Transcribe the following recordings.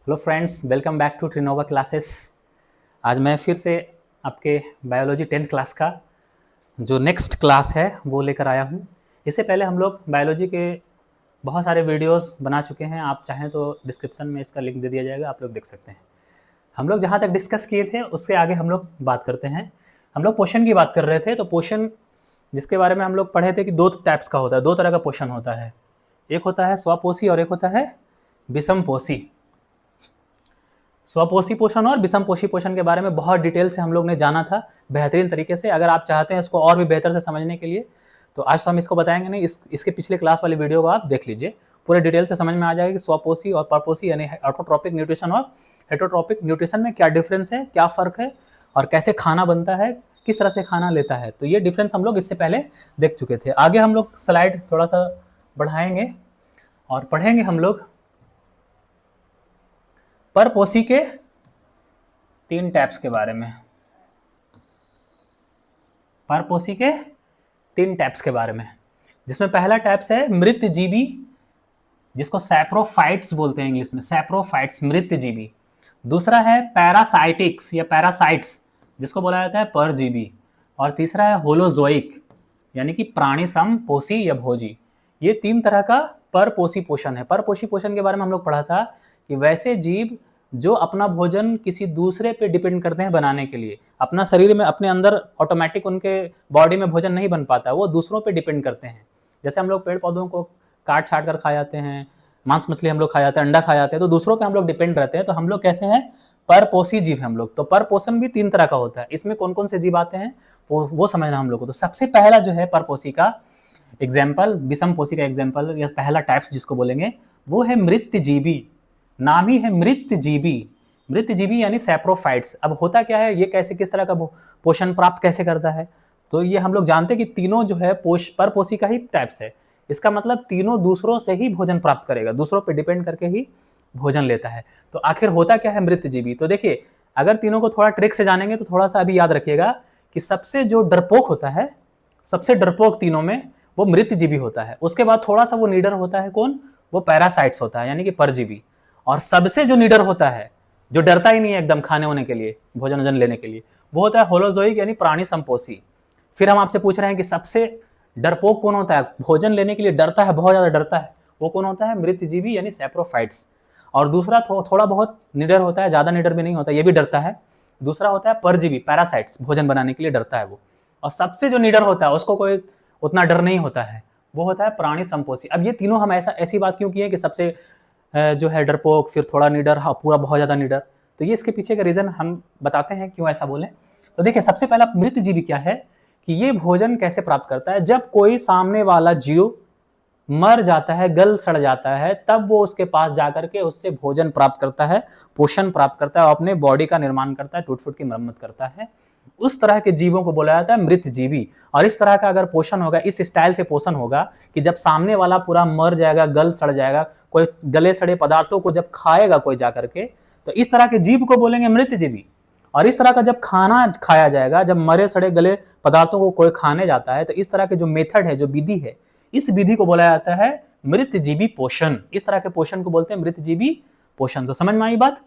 Hello friends, welcome back to Trinova classes. आज मैं फिर से आपके बायोलॉजी 10th क्लास का जो नेक्स्ट क्लास है वो लेकर आया हूँ। इससे पहले हम लोग बायोलॉजी के बहुत सारे वीडियोस बना चुके हैं। आप चाहें तो डिस्क्रिप्शन में इसका लिंक दे दिया जाएगा, आप लोग देख सकते हैं। हम लोग जहाँ तक डिस्कस किए थे उससे आगे हम लोग बात करते हैं। हम लोग पोषण की बात कर रहे थे, तो पोषण जिसके बारे में हम लोग पढ़े थे कि दो टाइप्स का होता है, दो तरह का पोषण होता है। एक होता है स्वपोषी और एक होता है विषमपोषी। स्वपोषी पोषण और विषमपोषी पोषण के बारे में बहुत डिटेल से हम लोग ने जाना था, बेहतरीन तरीके से। अगर आप चाहते हैं इसको और भी बेहतर से समझने के लिए तो आज तो हम इसको बताएंगे नहीं, इसके पिछले क्लास वाली वीडियो को आप देख लीजिए, पूरे डिटेल से समझ में आ जाएगा कि स्वपोषी और परपोषी यानी ऑटोट्रॉपिक न्यूट्रिशन और हेटरोट्रॉपिक न्यूट्रिशन में क्या डिफरेंस है, क्या फ़र्क है और कैसे खाना बनता है, किस तरह से खाना लेता है। तो ये डिफरेंस हम लोग इससे पहले देख चुके थे। आगे हम लोग स्लाइड थोड़ा सा बढ़ाएंगे और पढ़ेंगे हम लोग परपोषी के 3 टाइप्स के बारे में। परपोषी के 3 टाइप्स के बारे में, जिसमें पहला टाइप्स है मृतजीवी, जिसको सैप्रोफाइट्स बोलते हैं इंग्लिश में, सैप्रोफाइट्स मृतजीवी। दूसरा है पैरासाइटिक्स या पैरासाइट्स, जिसको बोला जाता है परजीवी। और तीसरा है होलोजोइक यानी कि प्राणी समपोषी या भोजी। ये 3 तरह का परपोषी पोषण है। परपोषी पोषण के बारे में हम लोग पढ़ा था कि वैसे जीव जो अपना भोजन किसी दूसरे पे डिपेंड करते हैं बनाने के लिए, अपना शरीर में अपने अंदर ऑटोमेटिक उनके बॉडी में भोजन नहीं बन पाता, वो दूसरों पे डिपेंड करते हैं। जैसे हम लोग पेड़ पौधों को काट छाट कर खा जाते हैं, मांस मछली हम लोग खा जाते हैं, अंडा खा जाते हैं, तो दूसरों पे हम लोग डिपेंड रहते हैं। तो हम लोग कैसे हैं? परपोषी जीव हम लोग। तो परपोषण भी 3 तरह का होता है। इसमें कौन कौन से जीव आते हैं वो समझना हम लोग को। तो सबसे पहला जो है परपोषी का एग्जाम्पल, विषमपोषी का एग्जाम्पल या पहला टाइप्स जिसको बोलेंगे वो है मृतजीवी। नाम ही है मृतजीवी। मृतजीवी यानी सैप्रोफाइट्स। अब होता क्या है, ये कैसे किस तरह का पोषण प्राप्त कैसे करता है? तो ये हम लोग जानते हैं कि तीनों जो है परपोषी का ही टाइप्स है। इसका मतलब तीनों दूसरों से ही भोजन प्राप्त करेगा, दूसरों पे डिपेंड करके ही भोजन लेता है। तो आखिर होता क्या है मृतजीवी? तो देखिए, अगर तीनों को थोड़ा ट्रिक से जानेंगे तो थोड़ा सा अभी याद रखिएगा कि सबसे जो डरपोक होता है, सबसे डरपोक तीनों में वो मृतजीवी होता है। उसके बाद थोड़ा सा वो निडर होता है, कौन? वो पैरासाइट्स होता है यानी कि परजीवी। और सबसे जो निडर होता है, जो डरता ही नहीं है एकदम खाने होने के लिए, भोजन वोजन लेने के लिए, वो होता है होलोजोइक यानी प्राणी संपोषी। फिर हम आपसे पूछ रहे हैं कि सबसे डरपोक कौन होता है, भोजन लेने के लिए डरता है, बहुत ज्यादा डरता है, वो कौन होता है? मृतजीवी यानी सैप्रोफाइट्स। और दूसरा थोड़ा बहुत निडर होता है, ज्यादा निडर भी नहीं होता, ये भी डरता है। दूसरा होता है परजीवी, पैरासाइट्स, भोजन बनाने के लिए डरता है वो। और सबसे जो निडर होता है, उसको कोई उतना डर नहीं होता है, वो होता है प्राणी संपोषी। अब ये तीनों हम ऐसी बात क्यों की है कि सबसे जो है डरपोक, फिर थोड़ा निडर, हाँ पूरा बहुत ज्यादा निडर? तो ये इसके पीछे का रीजन हम बताते हैं क्यों ऐसा बोले। तो देखिए, सबसे पहला मृतजीवी क्या है कि ये भोजन कैसे प्राप्त करता है? जब कोई सामने वाला जीव मर जाता है, गल सड़ जाता है, तब वो उसके पास जाकर के उससे भोजन प्राप्त करता है, पोषण प्राप्त करता है और अपने बॉडी का निर्माण करता है, टूट फूट की मरम्मत करता है। उस तरह के जीवों को बोला जाता है मृतजीवी। और इस तरह का अगर पोषण होगा, इस स्टाइल से पोषण होगा कि जब सामने वाला पूरा मर जाएगा, गल सड़ जाएगा, कोई गले सड़े पदार्थों को जब खाएगा कोई जाकर के, तो इस तरह के जीव को बोलेंगे मृतजीवी। और इस तरह का जब खाना खाया जाएगा, जब मरे सड़े गले पदार्थों को कोई खाने जाता है, तो इस तरह के जो मेथड है, जो विधि है, इस विधि को बोला जाता है मृतजीवी पोषण। इस तरह के पोषण को बोलते हैं मृतजीवी पोषण। तो समझ में आई बात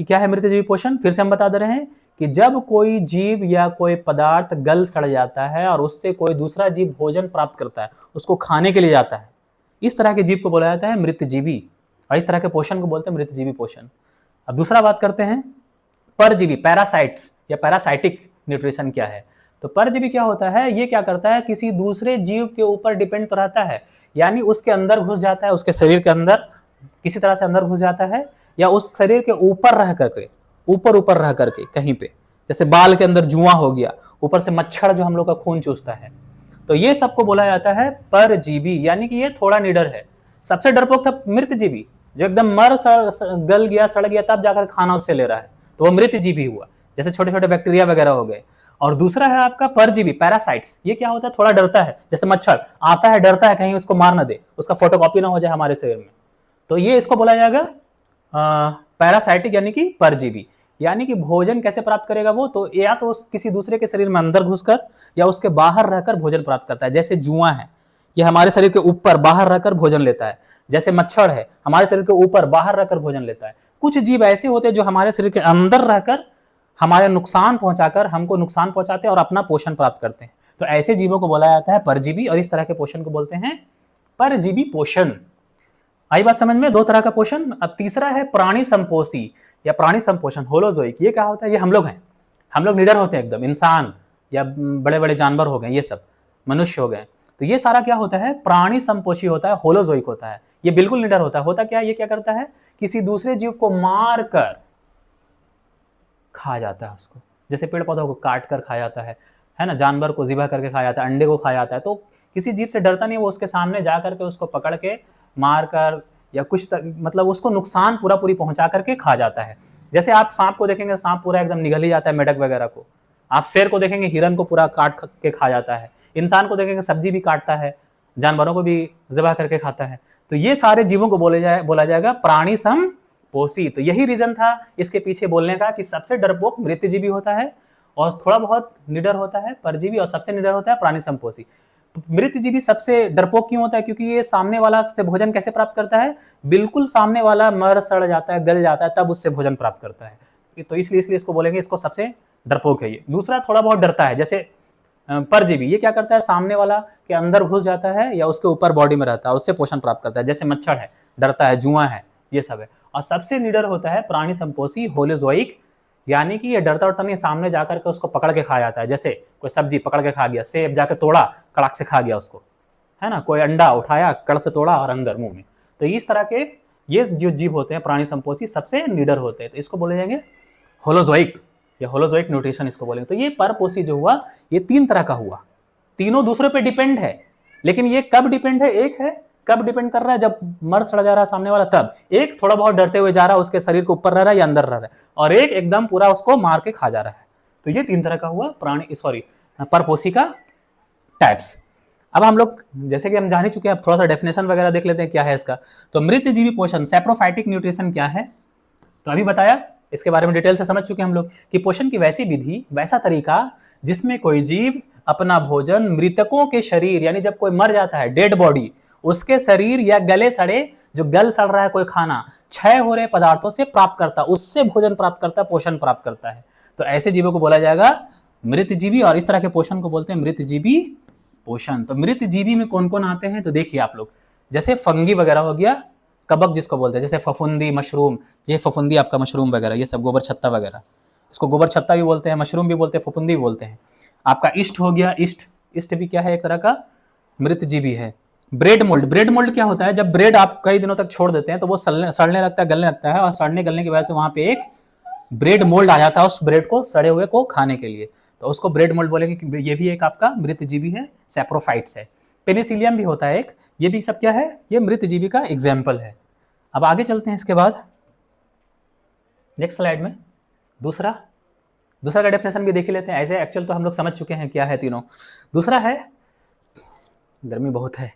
कि क्या है मृतजीवी पोषण? फिर से हम बता दे रहे हैं कि जब कोई जीव या कोई पदार्थ गल सड़ जाता है और उससे कोई दूसरा जीव भोजन प्राप्त करता है, उसको खाने के लिए जाता है, इस तरह के जीव को बोला जाता है मृतजीवी। और इस तरह के पोषण को बोलते हैं मृतजीवी पोषण। अब दूसरा बात करते हैं परजीवी, पैरासाइट्स या पैरासाइटिक न्यूट्रिशन क्या है। तो परजीवी क्या होता है? ये क्या करता है, किसी दूसरे जीव के ऊपर डिपेंड तो रहता है, यानी उसके अंदर घुस जाता है, उसके शरीर के अंदर किसी तरह से अंदर घुस जाता है, या उस शरीर के ऊपर रह करके, ऊपर रह करके कहीं पे, जैसे बाल के अंदर जुआ हो गया, ऊपर से मच्छर जो हम लोग का खून चूसता है, तो ये सबको बोला जाता है परजीवी। यानी कि ये थोड़ा निडर है। सबसे डरपोक था मृतजीवी, जो एकदम गल गया, सड़ गया, तब जाकर खाना उससे ले रहा है, तो वो मृतजीवी हुआ, जैसे छोटे छोटे बैक्टीरिया वगैरह हो गए। और दूसरा है आपका परजीवी, पैरासाइट्स। ये क्या होता है? थोड़ा डरता है, जैसे मच्छर आता है, डरता है कहीं उसको मार ना दे, उसका फोटोकॉपी ना हो जाए हमारे शरीर में, तो ये इसको बोला जाएगा पैरासाइटिक यानी कि परजीवी। यानी कि भोजन कैसे प्राप्त करेगा वो? तो या तो किसी दूसरे के शरीर में अंदर घुसकर या उसके बाहर रहकर भोजन प्राप्त करता है। जैसे जुआ है, ये हमारे शरीर के ऊपर बाहर रहकर भोजन लेता है। जैसे मच्छर है, हमारे शरीर के ऊपर बाहर रहकर भोजन लेता है। कुछ जीव ऐसे होते हैं जो हमारे शरीर के अंदर रहकर हमारे नुकसान पहुंचाकर हमको नुकसान पहुंचाते हैं और अपना पोषण प्राप्त करते हैं। तो ऐसे जीवों को बोला जाता है परजीवी, और इस तरह के पोषण को बोलते हैं परजीवी पोषण। आई बात समझ में? दो तरह का पोषण। अब तीसरा है प्राणी संपोषी या प्राणी संपोषण, होलोजोइक। ये क्या होता है? ये हम लोग हैं, हम लोग निडर होते हैं एकदम, इंसान या बड़े बड़े जानवर हो गए, ये सब मनुष्य हो गए, तो ये सारा क्या होता है? प्राणी संपोषी होता है, होलोजोइक होता है। ये बिल्कुल निडर होता है। होता क्या है? ये क्या करता है? किसी दूसरे जीव को मार कर खा जाता है उसको, जैसे पेड़ पौधों को काट कर खा जाता है ना, जानवर को ज़िबा करके खाया जाता है, अंडे को खाया जाता है। तो किसी जीव से डरता नहीं, वो उसके सामने जा करके उसको पकड़ के मार कर या कुछ मतलब उसको नुकसान पूरा पूरी पहुंचा करके खा जाता है। जैसे आप सांप को देखेंगे, सांप पूरा एकदम निगल ही जाता है मेढक वगैरह को। आप शेर को देखेंगे, हिरन को पूरा काट के खा जाता है। इंसान को देखेंगे, सब्जी भी काटता है, जानवरों को भी ज़िबा करके खाता है। तो ये सारे जीवों को बोला जाएगा प्राणी संपोषी। तो यही रीजन था इसके पीछे बोलने का कि सबसे डरपोक मृत्यजीवी होता है और थोड़ा बहुत निडर होता है परजीवी, और सबसे निडर होता है प्राणी संपोषी। मृत्यजीवी सबसे डरपोक क्यों होता है? क्योंकि ये सामने वाला से भोजन कैसे प्राप्त करता है? बिल्कुल सामने वाला मर सड़ जाता है, गल जाता है, तब उससे भोजन प्राप्त करता है। तो इसलिए इसको बोलेंगे, इसको सबसे डरपोक है ये। दूसरा थोड़ा बहुत डरता है, जैसे परजीवी। ये क्या करता है? सामने वाला के अंदर घुस जाता है या उसके ऊपर बॉडी में रहता है, उससे पोषण प्राप्त करता है। जैसे मच्छर है, डरता है, जुआ है, ये सब है। और सबसे निडर होता है प्राणी संपोषी, होलोजोइक, यानी कि ये डरता उड़ता नहीं, सामने जाकर के उसको पकड़ के खा जाता है। जैसे कोई सब्जी पकड़ के खा गया, सेब जाके तोड़ा, कड़ाक से खा गया उसको, है ना। कोई अंडा उठाया, कड़ से तोड़ा और अंदर मुंह में। तो इस तरह के ये जो जीव होते हैं प्राणी संपोषी, सबसे निडर होते हैं। तो इसको बोले जाएंगे होलोजोइक या होलोजोइक न्यूट्रिशन इसको बोलेंगे। तो ये परपोषी जो हुआ, ये तीन तरह का हुआ, तीनों दूसरे पे डिपेंड है। लेकिन ये कब डिपेंड है? एक है कब डिपेंड कर रहा है? जब मर सड़ जा रहा है सामने वाला, तब। एक थोड़ा बहुत डरते हुए जा रहा है, उसके शरीर के ऊपर रह रहा है या अंदर रह रहा है, और एक एकदम पूरा उसको मार के खा जा रहा है। तो ये तीन तरह का हुआ परपोषी का टाइप्स। अब हम लोग जैसे कि हम जान ही चुके हैं, अब थोड़ा सा डेफिनेशन वगैरह देख लेते हैं क्या है इसका। तो मृतजीवी पोषण, सैप्रोफाइटिक न्यूट्रिशन क्या है? तो अभी बताया, इसके बारे में डिटेल से समझ चुके हैं हम लोग कि पोषण की वैसी विधि, वैसा तरीका जिसमें कोई जीव अपना भोजन मृतकों के शरीर, यानी जब कोई मर जाता है, डेड बॉडी, उसके शरीर या गले सड़े, जो गल सड़ रहा है कोई खाना, क्षय हो रहे पदार्थों से प्राप्त करता, उससे भोजन प्राप्त करता, पोषण प्राप्त करता है। तो ऐसे जीवों को बोला जाएगा मृतजीवी, और इस तरह के पोषण को बोलते हैं मृतजीवी पोषण। तो मृतजीवी में कौन कौन आते हैं? तो देखिए आप लोग, जैसे फंगी वगैरह हो गया, कबक जिसको बोलते हैं, जैसे फफूंदी, मशरूम, ये फफूंदी आपका मशरूम वगैरह, ये सब गोबर छत्ता वगैरह, इसको गोबर छत्ता भी बोलते हैं, मशरूम भी बोलते हैं, फफूंदी भी बोलते हैं। आपका ईस्ट हो गया, ईस्ट भी क्या है? एक तरह का मृतजीवी है। ब्रेड मोल्ड, ब्रेड मोल्ड क्या होता है? जब ब्रेड आप कई दिनों तक छोड़ देते हैं तो वो सड़ने लगता है, गलने लगता है, और सड़ने गलने की वजह से वहां पे एक ब्रेड मोल्ड आ जाता है उस ब्रेड को, सड़े हुए को खाने के लिए। तो उसको ब्रेड मोल्ड बोलेंगे कि ये भी एक आपका मृतजीवी है, सैप्रोफाइट्स है। पेनिसिलियम भी होता है एक, ये भी सब क्या है? ये मृतजीवी का एग्जाम्पल है। अब आगे चलते हैं इसके बाद नेक्स्ट स्लाइड में। दूसरा का डेफिनेशन भी देख लेते हैं। ऐसे एक्चुअल तो हम लोग समझ चुके हैं क्या है तीनों। दूसरा है, गर्मी बहुत है,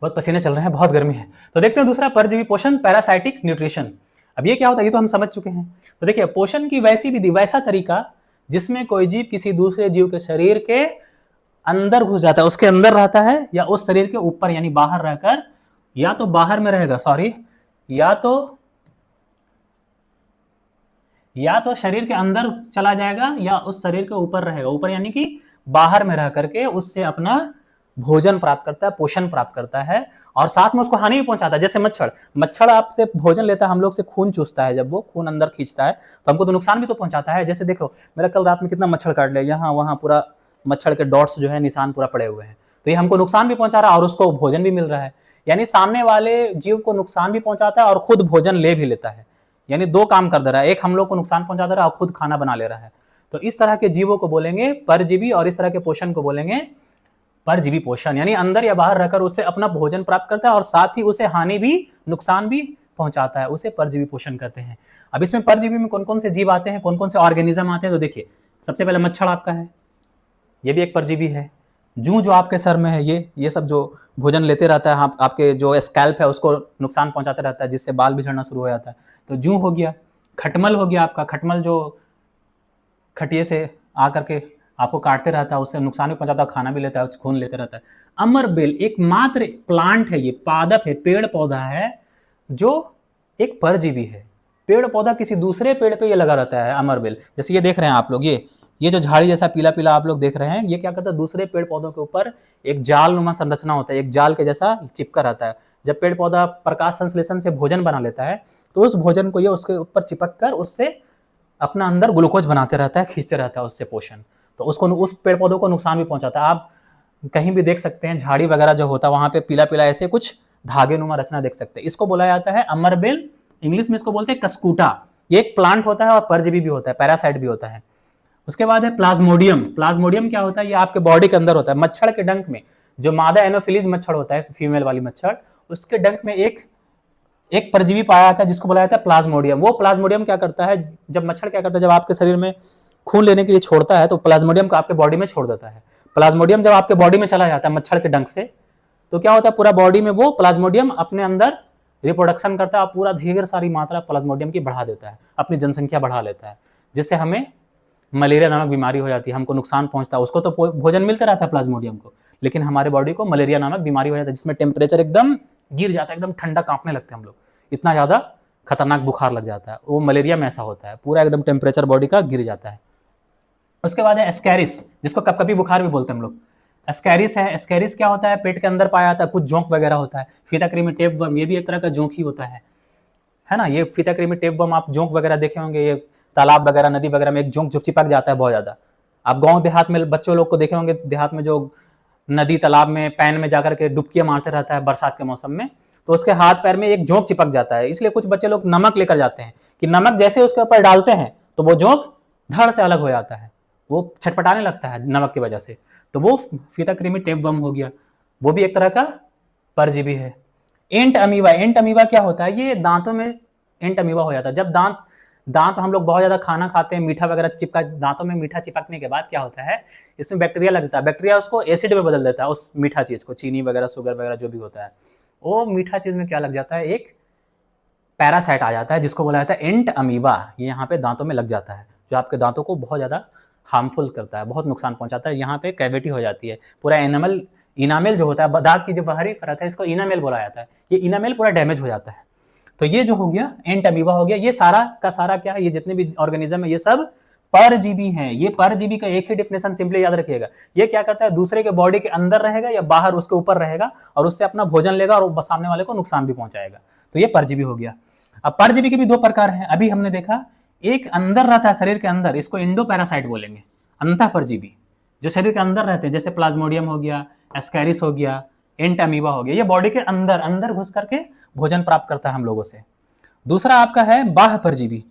बहुत पसीने चल रहे हैं, बहुत गर्मी है। तो देखते हैं दूसरा, परजीवी पोषण, पैरासाइटिक न्यूट्रिशन। अब ये क्या होता है? ये तो हम समझ चुके हैं। तो देखिए, पोषण की वैसी विधि, वैसा तरीका जिसमें कोई जीव किसी दूसरे जीव के शरीर के अंदर घुस जाता है, उसके अंदर रहता है, या उस शरीर के ऊपर यानी बाहर रहकर, या तो बाहर में रहेगा, या तो शरीर के अंदर चला जाएगा, या उस शरीर के ऊपर रहेगा। ऊपर यानी कि बाहर में रह करके उससे अपना भोजन प्राप्त करता है, पोषण प्राप्त करता है, और साथ में उसको हानि भी पहुंचाता है। जैसे मच्छर आपसे भोजन लेता है, हम लोग से खून चूसता है, जब वो खून अंदर खींचता है तो हमको तो नुकसान भी तो पहुंचाता है। जैसे देखो, मेरा कल रात में कितना मच्छर काट लिया, यहाँ वहाँ पूरा मच्छर के डॉट्स जो है, निशान पूरा पड़े हुए हैं। तो ये हमको नुकसान भी पहुंचा रहा है और उसको भोजन भी मिल रहा है। यानी सामने वाले जीव को नुकसान भी पहुंचाता है और खुद भोजन ले भी लेता है। यानी दो काम कर दे रहा है, एक हम लोग को नुकसान पहुंचा दे रहा है और खुद खाना बना ले रहा है। तो इस तरह के जीवों को बोलेंगे परजीवी, और इस तरह के पोषण को बोलेंगे परजीवी पोषण। यानी अंदर या बाहर रहकर उससे अपना भोजन प्राप्त करता है और साथ ही उसे हानि भी, नुकसान भी पहुंचाता है, उसे परजीवी पोषण कहते हैं। अब इसमें परजीवी में कौन कौन से जीव आते हैं, कौन कौन से ऑर्गेनिज्म आते हैं? तो देखिए, सबसे पहले मच्छर आपका है, ये भी एक परजीवी है। जूं जो आपके सर में है, ये सब जो भोजन लेते रहता है, आपके जो स्कैल्प है उसको नुकसान पहुंचाता रहता है, जिससे बाल भी झड़ना शुरू हो जाता है। तो जूं हो गया। खटमल हो गया आपका, खटमल जो खटिए से आकर के आपको काटते रहता है, उससे नुकसान भी पहुंचाता है, खाना भी लेता है, खून लेते रहता है। अमरबेल एकमात्र प्लांट है, ये पादप है, पेड़ पौधा है जो एक परजीवी है। पेड़ पौधा किसी दूसरे पेड़ पे ये लगा रहता है अमरबेल। जैसे ये देख रहे हैं आप लोग, ये जो झाड़ी जैसा पीला पीला आप लोग देख रहे हैं, ये क्या करता है, दूसरे पेड़ पौधों के ऊपर एक जाल नुमा संरचना होता है, एक जाल के जैसा चिपका रहता है। जब पेड़ पौधा प्रकाश संश्लेषण से भोजन बना लेता है तो उस भोजन को ये उसके ऊपर चिपक कर उससे अपना अंदर ग्लूकोज बनाते रहता है, खींचते रहता है उससे पोषण। तो उसको, उस पेड़ पौधों को नुकसान भी पहुंचाता है। आप कहीं भी देख सकते हैं झाड़ी वगैरह जो होता है वहां पे पीला पीला ऐसे कुछ धागे नुमा रचना देख सकते हैं। इसको बोला जाता है अमरबेल, इंग्लिश में इसको बोलते हैं कस्कूटा। ये एक प्लांट होता है और परजीवी भी होता है, पैरासाइट भी होता है। उसके बाद है प्लाज्मोडियम। प्लाज्मोडियम क्या होता है, ये आपके बॉडी के अंदर होता है। मच्छर के डंक में, जो मादा एनोफिलीज मच्छर होता है, फीमेल वाली मच्छर, उसके डंक में एक परजीवी पाया जाता है जिसको बोला जाता है प्लाज्मोडियम। वो प्लाज्मोडियम क्या करता है, जब मच्छर क्या करता है, जब आपके शरीर में खून लेने के लिए छोड़ता है तो प्लाज्मोडियम को आपके बॉडी में छोड़ देता है। प्लाज्मोडियम जब आपके बॉडी में चला जाता है मच्छर के डंक से, तो क्या होता है, पूरा बॉडी में वो प्लाज्मोडियम अपने अंदर रिप्रोडक्शन करता है, पूरा ढेर सारी मात्रा प्लाज्मोडियम की बढ़ा देता है, अपनी जनसंख्या बढ़ा लेता है, जिससे हमें मलेरिया नामक बीमारी हो जाती है, हमको नुकसान पहुंचता है। उसको तो भोजन मिलता रहता है प्लाज्मोडियम को, लेकिन हमारे बॉडी को मलेरिया नामक बीमारी हो जाता है, जिसमें टेम्परेचर एकदम गिर जाता है, एकदम ठंडा कांपने लगते हैं हम लोग, इतना ज्यादा खतरनाक बुखार लग जाता है। वो मलेरिया में ऐसा होता है, पूरा एकदम टेम्परेचर बॉडी का गिर जाता है। उसके बाद है एस्कैरिस, जिसको कभी बुखार भी बोलते हैं हम लोग। एस्कैरिस है, एस्कैरिस क्या होता है, पेट के अंदर पाया जाता है, कुछ जोंक वगैरह होता है। फीताक्रीमी टेपवर्म, ये भी एक तरह का जोंक ही होता है ना। ये फीताक्रीमी टेपवर्म आप जोंक वगैरह देखे होंगे, ये तालाब वगैरह नदी वगैरह में एक जोंक जो चिपक जाता है बहुत ज्यादा। आप गांव देहात में बच्चों लोग को देखे होंगे, देहात में जो नदी तालाब में पैन में जाकर के डुबकियां मारते रहता है बरसात के मौसम में, तो उसके हाथ पैर में एक जोंक चिपक जाता है। इसलिए कुछ बच्चे लोग नमक लेकर जाते हैं कि नमक जैसे उसके ऊपर डालते हैं तो वो जोंक धड़ से अलग हो जाता है, वो छटपटाने लगता है नमक की वजह से। तो वो फीताक्रीमी टेपवर्म हो गया, वो भी एक तरह का परजीवी है। एंट अमीबा, एंट अमीबा क्या होता है, ये दांतों में एंट अमीबा हो जाता है। जब दांत हम लोग बहुत ज्यादा खाना खाते हैं, मीठा वगैरह चिपका, दांतों में मीठा चिपकने के बाद क्या होता है, इसमें बैक्टीरिया लगता है, बैक्टीरिया उसको एसिड में बदल देता है, उस मीठा चीज को, चीनी वगैरह शुगर वगैरह जो भी होता है, वो मीठा चीज में क्या लग जाता है, एक पैरासाइट आ जाता है जिसको बोला जाता है एंट अमीबा। ये यहाँ पे दांतों में लग जाता है, जो आपके दांतों को बहुत ज्यादा हार्मफुल करता है, बहुत नुकसान पहुंचाता है। यहाँ पे कैविटी हो जाती है, पूरा एनामल, इनामेल जो होता है दांत की जो बाहरी परत है, इसको इनामेल बोला जाता है, ये इनामेल पूरा डैमेज हो जाता है। तो ये जो हो गया एंट अमीबा हो गया। ये सारा का सारा क्या है, ये जितने भी ऑर्गेनिज्म है ये सब परजीवी हैं। ये परजीवी का एक ही डिफिनेशन सिंपली याद रखिएगा, ये क्या करता है, दूसरे के बॉडी के अंदर रहेगा या बाहर उसके ऊपर रहेगा और उससे अपना भोजन लेगा और सामने वाले को नुकसान भी पहुंचाएगा। तो ये परजीवी हो गया। अब परजीवी के भी दो प्रकार हैं, अभी हमने देखा, एक अंदर रहता है शरीर के अंदर, इसको इंडो पैरासाइट बोलेंगे, अंतः परजीवी जो शरीर के अंदर रहते हैं, जैसे प्लाज्मोडियम हो गया, एस्कैरिस हो गया, एंट अमीबा हो गया, ये बॉडी के अंदर अंदर घुस करके भोजन प्राप्त करता है हम लोगों से। दूसरा आपका है बाह्य परजीवी,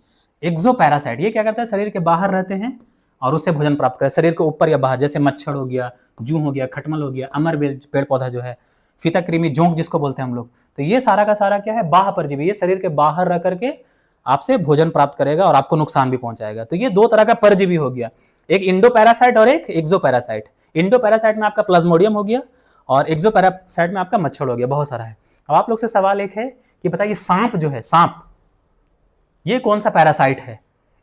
एक्सो पैरासाइट, ये क्या करता है, शरीर के बाहर रहते हैं और उससे भोजन प्राप्त करते हैं, शरीर के ऊपर या बाहर, जैसे मच्छर हो गया, जूं हो गया, खटमल हो गया, अमरबेल पेड़ पौधा जो है, फीताक्रीमी जोंक जिसको बोलते हैं हम लोग। तो ये सारा का सारा क्या है, बाह्य परजीवी, ये शरीर के बाहर रह करके आपसे भोजन प्राप्त करेगा और आपको नुकसान भी पहुंचाएगा। तो ये दो तरह का परजीवी हो गया, एक इंडो पैरासाइट और एक एक्सो पैरासाइट। इंडो पैरासाइट में आपका प्लाज्मोडियम हो गया और एक्सो पैरासाइट में आपका मच्छर हो गया, बहुत सारा है। अब आप लोग से सवाल एक है कि बताइए सांप जो है, सांप ये कौन सा पैरासाइट है,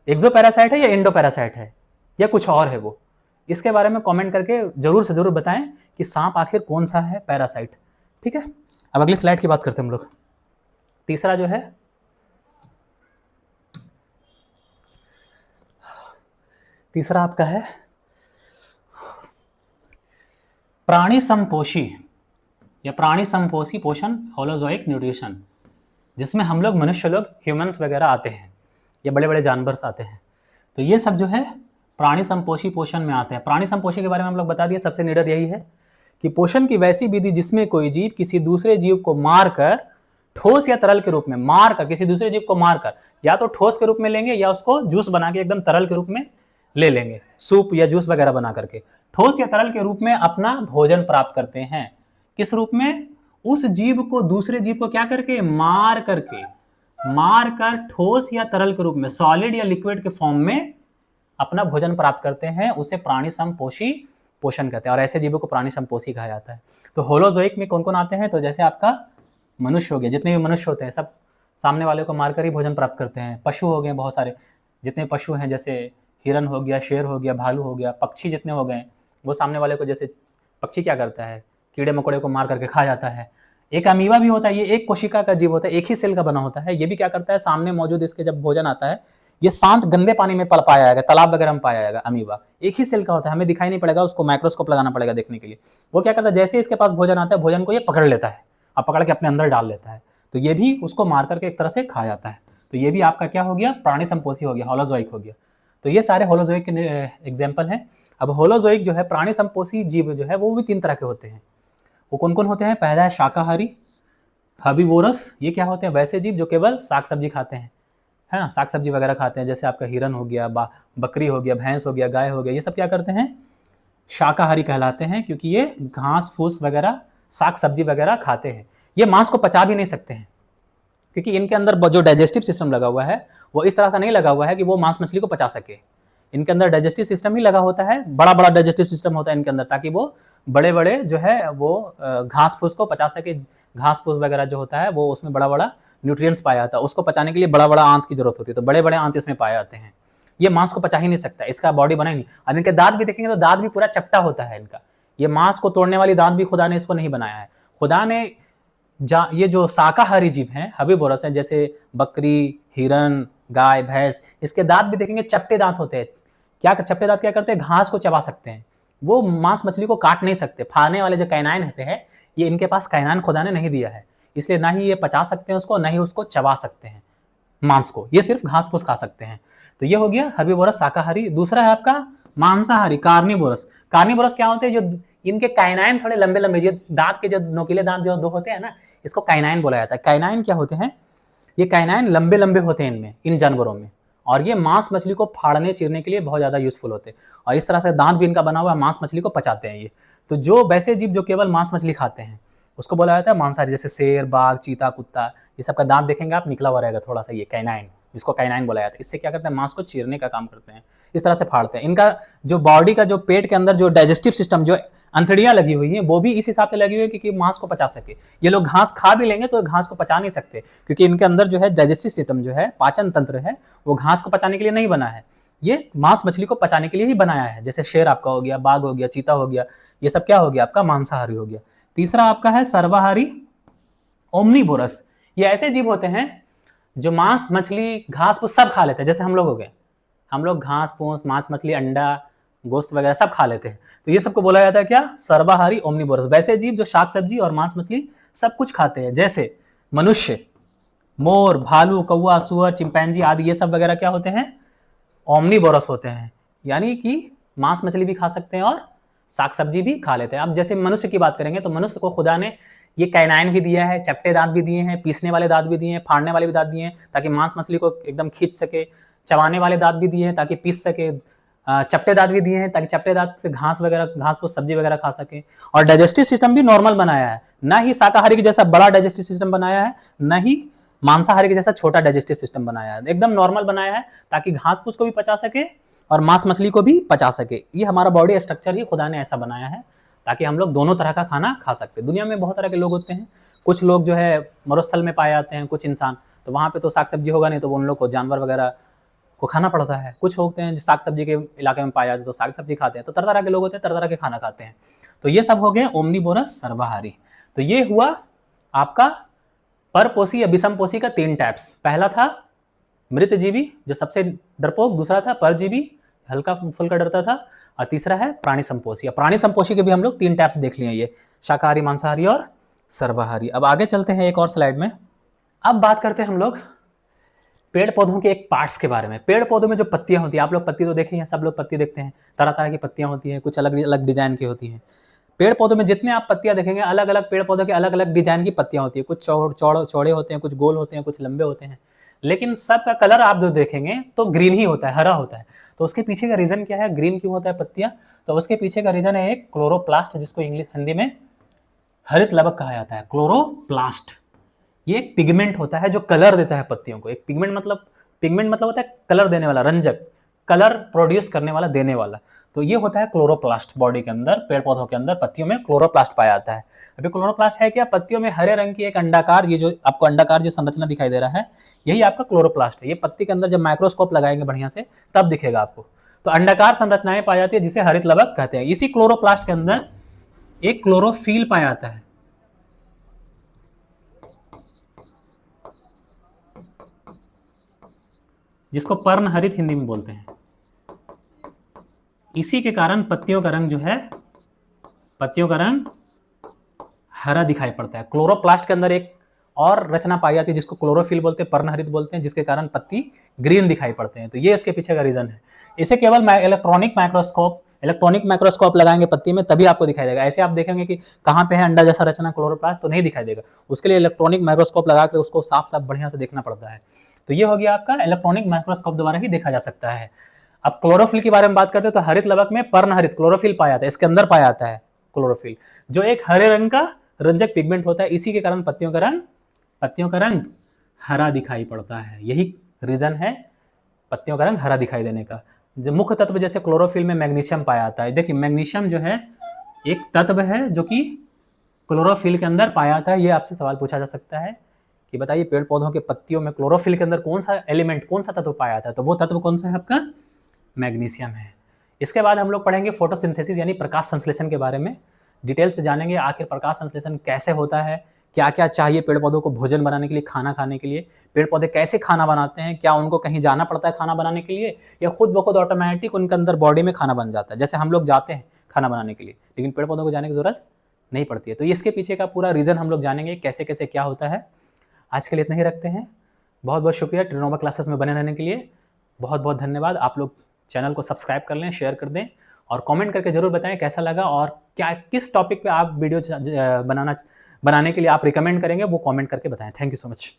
एक्सो पैरासाइट है या इंडो पैरासाइट है या कुछ और है वो, इसके बारे में कमेंट करके जरूर से जरूर बताएं कि सांप आखिर कौन सा है पैरासाइट। ठीक है, अब अगली स्लाइड की बात करते हैं हम लोग। तीसरा जो है, तीसरा आपका है प्राणी संपोषी या प्राणी संपोषी पोषण, होलोजोइक न्यूट्रिशन, जिसमें हम लोग मनुष्य लोग, ह्यूमंस वगैरह आते हैं या बड़े बड़े जानवर आते हैं। तो ये सब जो है प्राणी संपोषी पोषण में आते हैं। प्राणी संपोषी के बारे में हम लोग बता दिए, सबसे निडर यही है कि पोषण की वैसी विधि जिसमें कोई जीव किसी दूसरे जीव को मारकर, ठोस या तरल के रूप में मारकर, किसी दूसरे जीव को मारकर, या तो ठोस के रूप में लेंगे या उसको जूस बना के एकदम तरल के रूप में ले लेंगे, सूप या जूस वगैरह बना करके, ठोस या तरल के रूप में अपना भोजन प्राप्त करते हैं। किस रूप में, उस जीव को दूसरे जीव को क्या करके, मार कर ठोस या तरल के रूप में, सॉलिड या लिक्विड के फॉर्म में अपना भोजन प्राप्त करते हैं, उसे प्राणी संपोषी पोषण कहते हैं और ऐसे जीवों को प्राणी संपोषी कहा जाता है। तो होलोजोइक में कौन कौन आते हैं, तो जैसे आपका मनुष्य हो गया, जितने भी मनुष्य होते हैं सब सामने वाले को मारकर ही भोजन प्राप्त करते हैं। पशु हो गए बहुत सारे, जितने पशु हैं, जैसे हिरन हो गया, शेर हो गया, भालू हो गया, पक्षी जितने हो गए, वो सामने वाले को, जैसे पक्षी क्या करता है, कीड़े मकोड़े को मार करके खा जाता है। एक अमीबा भी होता है, ये एक कोशिका का जीव होता है, एक ही सेल का बना होता है। ये भी क्या करता है, सामने मौजूद इसके जब भोजन आता है, ये शांत गंदे पानी में पाया जाएगा, तालाब वगैरह में पाया जाएगा। अमीबा एक ही सेल का होता है, हमें दिखाई नहीं पड़ेगा, उसको माइक्रोस्कोप लगाना पड़ेगा देखने के लिए। वो क्या करता है, जैसे इसके पास भोजन आता है, भोजन को ये पकड़ लेता है और पकड़ के अपने अंदर डाल लेता है। तो ये भी उसको मार करके एक तरह से खा जाता है। तो ये भी आपका क्या हो गया, प्राणी संपोषी हो गया, होलोजोइक हो गया। तो ये सारे होलोजोइक के एग्जाम्पल हैं। अब होलोजोइक जो है, प्राणी संपोषी जीव जो है, वो भी 3 तरह के होते हैं। वो कौन कौन होते हैं, पहला है शाकाहारी, हर्बीवोरस। ये क्या होते हैं, वैसे जीव जो केवल साग सब्जी खाते हैं, है ना, साग सब्जी वगैरह खाते हैं। जैसे आपका हिरन हो गया, बकरी हो गया, भैंस हो गया, गाय हो गया, ये सब क्या करते हैं, शाकाहारी कहलाते हैं, क्योंकि ये घास फूस वगैरह साग सब्जी वगैरह खाते हैं। ये मांस को पचा भी नहीं सकते हैं, क्योंकि इनके अंदर जो डाइजेस्टिव सिस्टम लगा हुआ है वो इस तरह का नहीं लगा हुआ है कि वो मांस मछली को पचा सके। इनके अंदर डाइजेस्टिव सिस्टम ही लगा होता है, बड़ा बड़ा डाइजेस्टिव सिस्टम होता है इनके अंदर, ताकि वो बड़े बड़े जो है वो घास फूस को पचा सके। घास फूस वगैरह जो होता है वो उसमें बड़ा बड़ा न्यूट्रिएंट्स पाया जाता है, उसको पचाने के लिए बड़ा बड़ा आंत की जरूरत होती है, तो बड़े बड़े आंत इसमें पाए जाते हैं। ये मांस को पचा ही नहीं सकता, इसका बॉडी बना ही नहीं। और इनके दांत भी देखेंगे तो दांत भी पूरा चपटा होता है इनका। ये मांस को तोड़ने वाली दांत भी खुदा ने इसको नहीं बनाया है। खुदा ने ये जो शाकाहारी जीव हैं, हर्बीवोरस हैं, जैसे बकरी, हिरन, गाय, भैंस, इसके दांत भी देखेंगे चपटे दांत होते हैं। क्या चपटे दांत क्या करते हैं, घास को चबा सकते हैं, वो मांस मछली को काट नहीं सकते। फाड़ने वाले जो कैनाइन होते हैं, ये इनके पास कैनाइन खुदा ने नहीं दिया है, इसलिए ना ही ये पचा सकते हैं उसको, ना ही उसको चबा सकते हैं मांस को। ये सिर्फ घास फूस खा सकते हैं। तो ये हो गया हर्बीवोरस शाकाहारी। दूसरा है आपका मांसाहारी, कार्निवोरस। कार्निवोरस क्या होते हैं, जो इनके काइनाइन थोड़े लंबे लंबे, जो दांत के जो नोकीले दांत जो दो होते हैं ना, इसको काइनाइन बोला जाता है। काइनाइन क्या होते हैं, ये काइनाइन लंबे लंबे होते हैं इनमें, इन जानवरों में, और ये मांस मछली को फाड़ने चीरने के लिए बहुत ज्यादा यूजफुल होते हैं। और इस तरह से दांत भी इनका बना हुआ है, मांस मछली को पचाते हैं ये। तो जो वैसे जीव जो केवल मांस मछली खाते हैं उसको बोला जाता है मांसाहारी, जैसे शेर, बाघ, चीता, कुत्ता, ये सब का दांत देखेंगे आप निकला हुआ रहेगा थोड़ा सा, ये कैनाइन, जिसको कैनाइन बोला जाता है। इससे क्या करते हैं, मांस को चीरने का काम करते हैं, इस तरह से फाड़ते हैं। इनका जो बॉडी का जो पेट के अंदर जो डाइजेस्टिव सिस्टम, जो अंतड़ियां लगी हुई हैं, वो भी इस हिसाब से लगी हुई है कि मांस को पचा सके। ये लोग घास खा भी लेंगे तो घास को पचा नहीं सकते, क्योंकि इनके अंदर जो है डाइजेस्टिव सिस्टम जो है, पाचन तंत्र है, वो घास को पचाने के लिए नहीं बना है, ये मांस मछली को पचाने के लिए ही बनाया है। जैसे शेर आपका हो गया, बाघ हो गया, चीता हो गया, ये सब क्या हो गया आपका, मांसाहारी हो गया। तीसरा आपका है सर्वाहारी, ओमनीवोरस। ये ऐसे जीव होते हैं जो मांस मछली घास फूस सब खा लेते हैं। जैसे हम लोग हो गए, हम लोग घास फूस, मांस मछली, अंडा, गोश्त वगैरह सब खा लेते हैं। तो ये सबको बोला जाता है क्या, सर्वाहारी, ओमनीवोरस। वैसे जीव जो शाक सब्जी और मांस मछली सब कुछ खाते हैं, जैसे मनुष्य, मोर, भालू, कौवा, सुअर, चिंपैंजी आदि, ये सब वगैरह क्या होते हैं, ओमनीवोरस होते हैं, यानी कि मांस मछली भी खा सकते हैं और साग सब्जी भी खा लेते हैं। अब जैसे मनुष्य की बात करेंगे तो मनुष्य को खुदा ने ये कैनाइन भी दिया है, चपटे दांत भी दिए हैं, पीसने वाले दांत भी दिए हैं, फाड़ने वाले भी दांत दिए हैं ताकि मांस मछली को एकदम खींच सके, चबाने वाले दांत भी दिए हैं ताकि पीस सके, चपटे दांत भी दिए हैं ताकि चपटे दांत से घास वगैरह, घास को सब्जी वगैरह खा सके। और डाइजेस्टिव सिस्टम भी नॉर्मल बनाया है, ना ही शाकाहारी के जैसा बड़ा डाइजेस्टिव सिस्टम बनाया है, ना ही मांसाहारी के जैसा छोटा डाइजेस्टिव सिस्टम बनाया है, एकदम नॉर्मल बनाया है ताकि घास फूस को भी पचा सके और मांस मछली को भी पचा सके। ये हमारा बॉडी स्ट्रक्चर ही खुदा ने ऐसा बनाया है ताकि हम लोग दोनों तरह का खाना खा सकते। दुनिया में बहुत तरह के लोग होते हैं, कुछ लोग जो है मरुस्थल में पाए जाते हैं, कुछ इंसान, तो वहाँ पे तो साग सब्जी होगा नहीं, तो उन लोग को जानवर वगैरह को खाना पड़ता है। कुछ होते हैं जो साग सब्जी के इलाके में पाए जाते हैं तो साग सब्जी खाते हैं। तो तरह तरह के लोग होते हैं, तरह तरह के खाना खाते हैं। तो ये सब हो गए ओमनीवोरस, सर्वाहारी। तो ये हुआ आपका परपोषी या विषमपोषी का 3 टाइप्स। पहला था मृतजीवी जो सबसे डरपोक, दूसरा था परजीवी हल्का फुल्का डरता था, और तीसरा है प्राणी संपोषी। प्राणी संपोषी के भी हम लोग 3 टाइप्स देख लिए, ये शाकाहारी, मांसाहारी और सर्वाहारी। अब आगे चलते हैं एक और स्लाइड में। अब बात करते हैं हम लोग पेड़ पौधों के एक पार्ट्स के बारे में। पेड़ पौधों में जो पत्तियां होती है, आप लोग पत्ती तो देखे हैं, सब लोग पत्ती देखते हैं, तरह तरह की पत्तियां होती हैं, कुछ अलग अलग डिजाइन की होती हैं। पेड़ पौधों में जितने आप पत्तियां देखेंगे, अलग अलग पेड़ पौधों के अलग अलग डिजाइन की पत्तियां होती है, कुछ चौड़े होते हैं, कुछ गोल होते हैं, कुछ लंबे होते हैं, लेकिन सबका कलर आप जो देखेंगे तो ग्रीन ही होता है, हरा होता है। तो उसके पीछे का रीजन क्या है, ग्रीन क्यों होता है पत्तियां? तो उसके पीछे का रीजन है एक क्लोरोप्लास्ट, जिसको इंग्लिश हिंदी में हरित लवक कहा जाता है। क्लोरोप्लास्ट ये एक पिगमेंट होता है जो कलर देता है पत्तियों को। एक पिगमेंट मतलब होता है कलर देने वाला, रंजक, कलर प्रोड्यूस करने वाला, देने वाला। तो ये होता है क्लोरोप्लास्ट। बॉडी के अंदर, पेड़ पौधों के अंदर पत्तियों में क्लोरोप्लास्ट पाया जाता है। अभी क्लोरोप्लास्ट है क्या, पत्तियों में हरे रंग की एक अंडाकार, ये जो आपको अंडाकार जो संरचना दिखाई दे रहा है, यही आपका क्लोरोप्लास्ट है। ये पत्ती के अंदर जब माइक्रोस्कोप लगाएंगे बढ़िया से तब दिखेगा आपको। तो अंडाकार संरचनाएं पाई जाती है जिसे हरित लवक कहते हैं। इसी क्लोरोप्लास्ट के अंदर एक क्लोरोफिल पाया जाता है। जिसको पर्णहरित हिंदी में बोलते हैं। इसी के कारण पत्तियों का रंग जो है, पत्तियों का रंग हरा दिखाई पड़ता है। क्लोरोप्लास्ट के अंदर एक और रचना पाई जाती है जिसको क्लोरोफिल बोलते हैं, पर्णहरित बोलते हैं, जिसके कारण पत्ती ग्रीन दिखाई पड़ते हैं। तो ये इसके पीछे का रीजन है। इसे केवल इलेक्ट्रॉनिक माइक्रोस्कोप लगाएंगे पत्ती में तभी आपको दिखाई देगा। ऐसे आप देखेंगे कि कहाँ पे है अंडा जैसा रचना क्लोरोप्लास्ट, तो नहीं दिखाई देगा। उसके लिए इलेक्ट्रॉनिक माइक्रोस्कोप लगा के उसको साफ साफ बढ़िया से देखना पड़ता है। तो ये हो गया आपका इलेक्ट्रॉनिक माइक्रोस्कोप द्वारा ही देखा जा सकता है। अब क्लोरोफिल के बारे में बात करते हैं तो हरित लवक में पर्णहरित क्लोरोफिल पाया जाता है, इसके अंदर पाया जाता है क्लोरोफिल, जो एक हरे रंग का रंजक पिगमेंट होता है। इसी के कारण पत्तियों का रंग हरा दिखाई पड़ता है। यही रीजन है पत्तियों का रंग हरा दिखाई देने का। जो मुख्य तत्व जैसे क्लोरोफिल में मैग्नीशियम पाया जाता है। देखिए मैग्नीशियम जो है एक तत्व है जो कि क्लोरोफिल के अंदर पाया जाता है। ये आपसे सवाल पूछा जा सकता है कि बताइए पेड़ पौधों के पत्तियों में क्लोरोफिल के अंदर कौन सा एलिमेंट, कौन सा तत्व पाया जाता है, तो वो तत्व कौन सा है आपका, मैग्नीशियम है। इसके बाद हम लोग पढ़ेंगे फोटोसिंथेसिस यानी प्रकाश संश्लेषण के बारे में। डिटेल से जानेंगे आखिर प्रकाश संश्लेषण कैसे होता है, क्या क्या चाहिए पेड़ पौधों को भोजन बनाने के लिए, खाना खाने के लिए, पेड़ पौधे कैसे खाना बनाते हैं, क्या उनको कहीं जाना पड़ता है खाना बनाने के लिए या खुद ब खुद ऑटोमेटिक उनके अंदर बॉडी में खाना बन जाता है। जैसे हम लोग जाते हैं खाना बनाने के लिए लेकिन पेड़ पौधों को जाने की जरूरत नहीं पड़ती है। तो इसके पीछे का पूरा रीजन हम लोग जानेंगे कैसे कैसे क्या होता है। आज के लिए इतना ही रखते हैं। बहुत बहुत शुक्रिया ट्रिनोवा क्लासेस में बने रहने के लिए। बहुत बहुत धन्यवाद। आप लोग चैनल को सब्सक्राइब कर लें, शेयर कर दें और कमेंट करके जरूर बताएं कैसा लगा और क्या किस टॉपिक पे आप वीडियो बनाने के लिए आप रिकमेंड करेंगे वो कमेंट करके बताएं। Thank you so much.